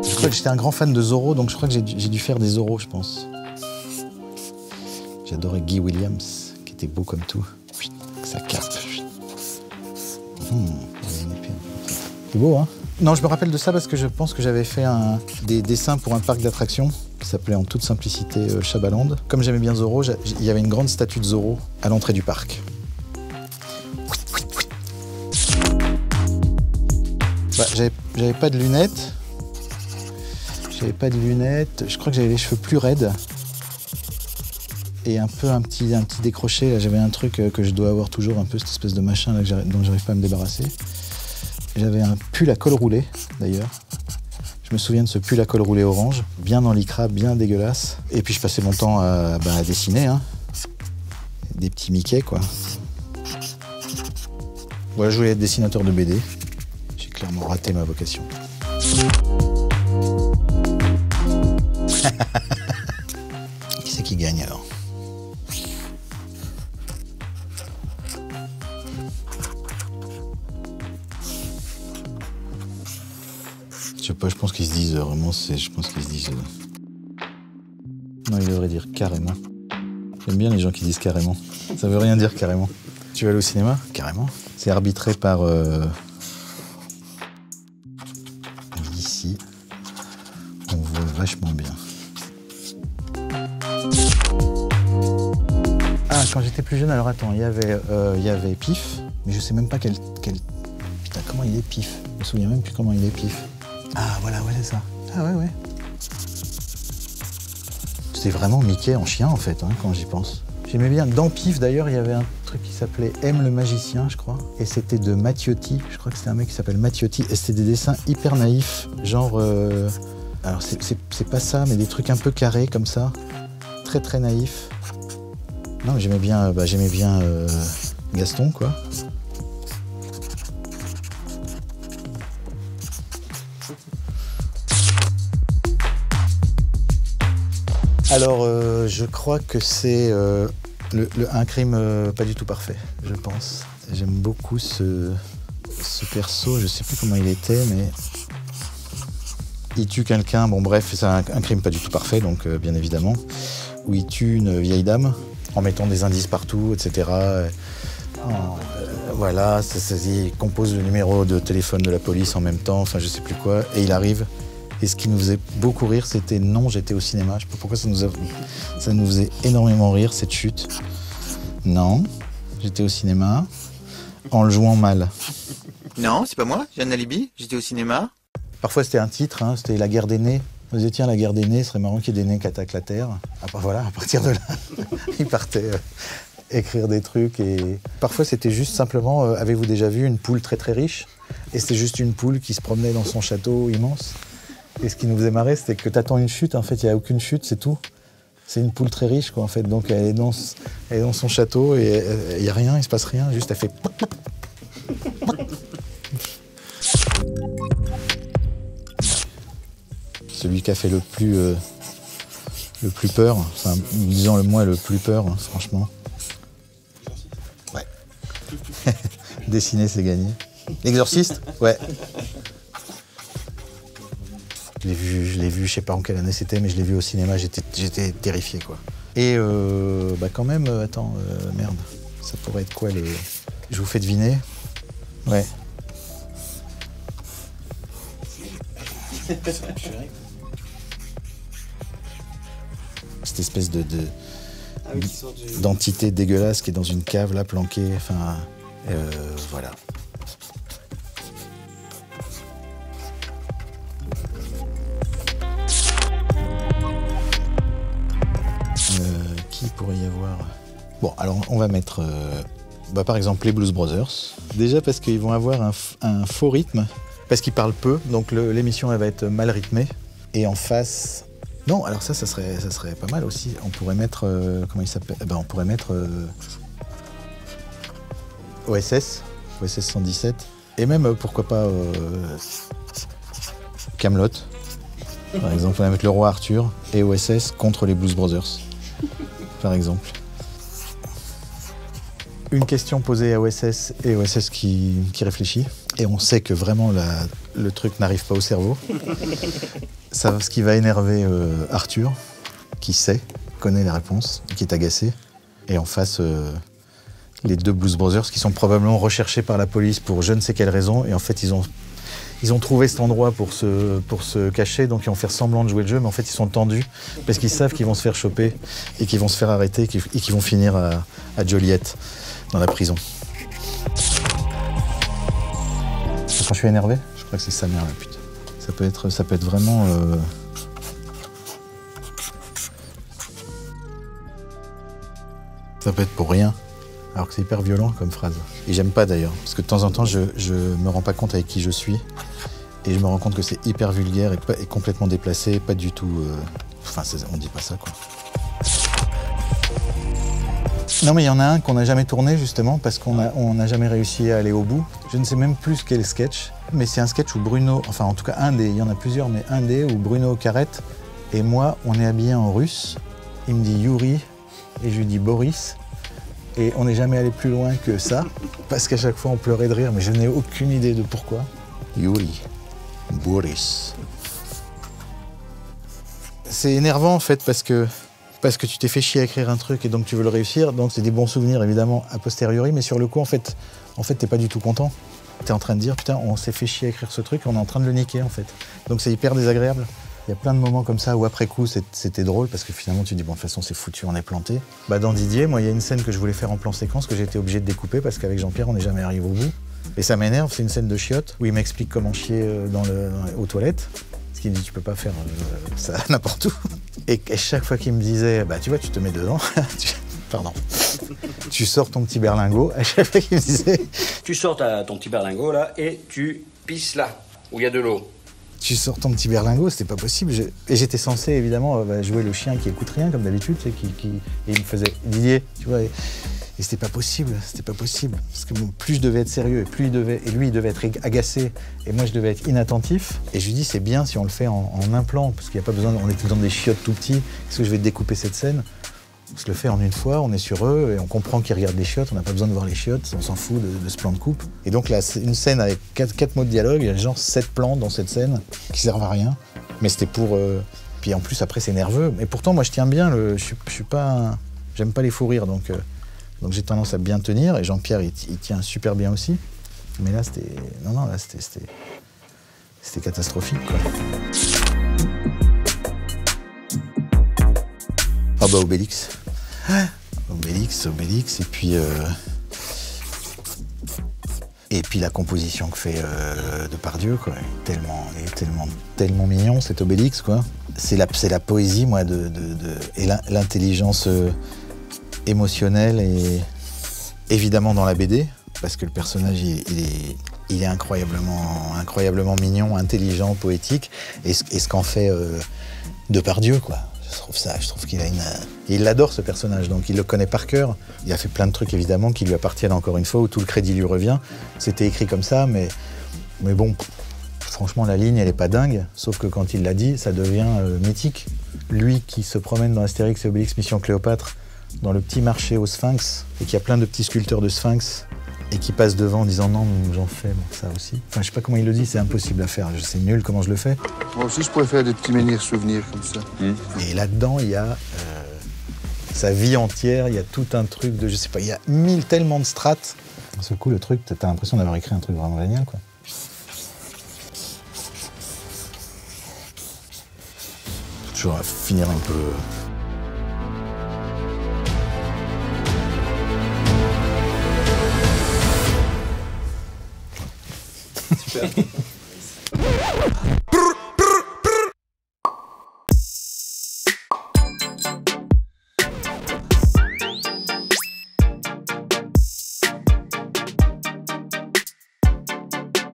Je crois que j'étais un grand fan de Zorro, donc je crois que j'ai dû faire des Zorro, je pense. J'adorais Guy Williams, qui était beau comme tout. Avec sa cape. C'est beau, hein? Non, je me rappelle de ça parce que je pense que j'avais fait des dessins pour un parc d'attractions qui s'appelait en toute simplicité Chabaland. Comme j'aimais bien Zorro, il y avait une grande statue de Zorro à l'entrée du parc. Bah, j'avais pas de lunettes. Je crois que j'avais les cheveux plus raides. Et un petit décroché. J'avais un truc que je dois avoir toujours, un peu cette espèce de machin là, dont j'arrive pas à me débarrasser. J'avais un pull à col roulé, d'ailleurs. Je me souviens de ce pull à col roulé orange, bien en lycra, bien dégueulasse. Et puis je passais mon temps à dessiner, hein. Des petits Mickey, quoi. Voilà, je voulais être dessinateur de BD. J'ai clairement raté ma vocation. Qui c'est qui gagne, alors? Je sais pas, je pense qu'ils se disent vraiment, je pense qu'ils se disent... Non, ils devraient dire carrément. J'aime bien les gens qui disent carrément. Ça veut rien dire carrément. Tu vas aller au cinéma? Carrément. C'est arbitré par... Ici, on voit vachement bien. Ah, quand j'étais plus jeune, alors attends, il y avait Pif, mais je sais même pas quel... Putain, comment il est Pif? Je me souviens même plus comment il est Pif. Ah, voilà, ouais, c'est ça. Ah, ouais. C'était vraiment Mickey en chien, en fait, hein, quand j'y pense. J'aimais bien. Dans Pif, d'ailleurs, il y avait un truc qui s'appelait M le magicien, je crois. Et c'était de Matiotti. Je crois que c'était un mec qui s'appelle Matiotti. Et c'était des dessins hyper naïfs. Genre... Alors, c'est pas ça, mais des trucs un peu carrés, comme ça. Très, très naïfs. Non, mais j'aimais bien Gaston, quoi. Alors, je crois que c'est un crime pas du tout parfait, je pense. J'aime beaucoup ce perso, je sais plus comment il était, mais... Il tue quelqu'un, bon bref, c'est un crime pas du tout parfait, donc bien évidemment. Où il tue une vieille dame, en mettant des indices partout, etc. Voilà, il compose le numéro de téléphone de la police en même temps, enfin je sais plus quoi, et il arrive. Et ce qui nous faisait beaucoup rire, c'était non, j'étais au cinéma. Je sais pas pourquoi ça nous faisait énormément rire, cette chute. Non, j'étais au cinéma, en le jouant mal. Non, c'est pas moi, j'ai un alibi, j'étais au cinéma. Parfois c'était un titre, hein, c'était La guerre des nés. On disait tiens, la guerre des nés, ce serait marrant qu'il y ait des nés qui attaquent la Terre. Voilà, à partir de là, il partait écrire des trucs. Et parfois c'était juste simplement, avez-vous déjà vu une poule très très riche? Et c'était juste une poule qui se promenait dans son château immense. Et ce qui nous faisait marrer, c'était que t'attends une chute, en fait, il n'y a aucune chute, c'est tout. C'est une poule très riche, quoi, en fait. Donc elle est dans son château et il n'y a rien, il ne se passe rien, juste elle fait... Celui qui a fait le plus peur, enfin, disons le moins le plus peur, hein, franchement. Ouais. Dessiner, c'est gagné. L'exorciste? Ouais. Je l'ai vu, je sais pas en quelle année c'était, mais je l'ai vu au cinéma, j'étais terrifié, quoi. Et quand même, attends, merde, ça pourrait être quoi les... Je vous fais deviner. Ouais. Cette espèce d'entité dégueulasse qui est dans une cave, là, planquée, enfin... voilà. Qui pourrait y avoir? Bon, alors on va mettre, par exemple, les Blues Brothers. Déjà parce qu'ils vont avoir un faux rythme, parce qu'ils parlent peu, donc l'émission elle va être mal rythmée. Et en face... Non, alors ça serait pas mal aussi. On pourrait mettre... comment il s'appelle? On pourrait mettre... OSS 117. Et même, pourquoi pas... Kaamelott. Par exemple, on va mettre le roi Arthur et OSS contre les Blues Brothers. Par exemple. une question posée à OSS et OSS qui réfléchit. Et on sait que vraiment le truc n'arrive pas au cerveau. Ce qui va énerver Arthur, qui connaît les réponses, qui est agacé. Et en face, les deux Blues Brothers qui sont probablement recherchés par la police pour je ne sais quelle raison. Et en fait, ils ont trouvé cet endroit pour se cacher, donc ils vont faire semblant de jouer le jeu, mais en fait, ils sont tendus parce qu'ils savent qu'ils vont se faire choper et qu'ils vont se faire arrêter et qu'ils vont finir à Joliette, dans la prison. Quand je suis énervé, je crois que c'est sa mère, la pute. Ça peut être vraiment... Ça peut être pour rien, alors que c'est hyper violent comme phrase. Et j'aime pas d'ailleurs, parce que de temps en temps, je me rends pas compte avec qui je suis, et je me rends compte que c'est hyper vulgaire et complètement déplacé, pas du tout... Enfin, on dit pas ça, quoi. Non, mais il y en a un qu'on n'a jamais tourné, justement, parce qu'on n'a jamais réussi à aller au bout. Je ne sais même plus quel sketch, mais c'est un sketch où Bruno... Enfin, en tout cas, il y en a plusieurs, mais où Bruno Carrette et moi, on est habillés en russe. Il me dit Yuri, et je lui dis Boris. Et on n'est jamais allé plus loin que ça, parce qu'à chaque fois, on pleurait de rire, mais je n'ai aucune idée de pourquoi. Yuri, Boris. C'est énervant, en fait, parce que tu t'es fait chier à écrire un truc et donc tu veux le réussir. Donc c'est des bons souvenirs, évidemment, a posteriori, mais sur le coup, en fait, t'es pas du tout content. T'es en train de dire, putain, on s'est fait chier à écrire ce truc, on est en train de le niquer, en fait. Donc c'est hyper désagréable. Il y a plein de moments comme ça où après coup, c'était drôle, parce que finalement, tu dis, bon, de toute façon, c'est foutu, on est planté. Dans Didier, moi, il y a une scène que je voulais faire en plan séquence, que j'ai été obligé de découper, parce qu'avec Jean-Pierre, on n'est jamais arrivé au bout. Et ça m'énerve, c'est une scène de chiottes, où il m'explique comment chier aux toilettes. Parce qu'il me dit, tu peux pas faire ça n'importe où. Et chaque fois qu'il me disait, tu vois, tu te mets dedans, pardon, tu sors ton petit berlingot, à chaque fois qu'il me disait... Tu sors ton petit berlingot, là, et tu pisses là, où il y a de l'eau. Tu sors ton petit berlingot, c'était pas possible. Et j'étais censé, évidemment, jouer le chien qui écoute rien, comme d'habitude, tu sais, et il me faisait Didier, tu vois. Et c'était pas possible, Parce que plus je devais être sérieux, et lui, il devait être agacé, et moi, je devais être inattentif. Et je lui dis, c'est bien si on le fait en un plan, parce qu'il n'y a pas besoin, on était dans des chiottes tout petits, est-ce que je vais découper cette scène? On se le fait en une fois, on est sur eux, et on comprend qu'ils regardent les chiottes, on n'a pas besoin de voir les chiottes, on s'en fout de ce plan de coupe. Et donc là, c'est une scène avec 4 mots de dialogue, il y a genre 7 plans dans cette scène, qui servent à rien. Mais c'était pour... Puis en plus, après, c'est nerveux. Et pourtant, moi, je tiens bien, je suis pas... J'aime pas les fous rires, donc j'ai tendance à bien tenir, et Jean-Pierre, il tient super bien aussi. Mais là, c'était... Non, là, c'était catastrophique, quoi. Ah Obélix. Obélix, et puis la composition que fait Depardieu, quoi. Il est tellement mignon, cet Obélix, quoi. C'est la poésie, moi, et l'intelligence émotionnelle, et évidemment dans la BD, parce que le personnage, il est incroyablement mignon, intelligent, poétique, et ce qu'en fait Depardieu, quoi. Je trouve qu'il a il adore ce personnage, donc il le connaît par cœur. Il a fait plein de trucs, évidemment, qui lui appartiennent encore une fois, où tout le crédit lui revient. C'était écrit comme ça, mais bon, franchement, la ligne, elle est pas dingue, sauf que quand il l'a dit, ça devient mythique. Lui qui se promène dans Astérix et Obélix Mission Cléopâtre, dans le petit marché au Sphinx, et qui a plein de petits sculpteurs de Sphinx, et qui passe devant en disant non, j'en fais ça aussi. Enfin, je sais pas comment il le dit, c'est impossible à faire, c'est nul comment je le fais. Moi aussi, je pourrais faire des petits menhirs souvenirs comme ça. Et là-dedans, il y a sa vie entière, il y a tout un truc de, je sais pas, il y a tellement de strates. D'un seul coup, le truc, t'as l'impression d'avoir écrit un truc vraiment génial, quoi. Faut toujours finir un peu... Super.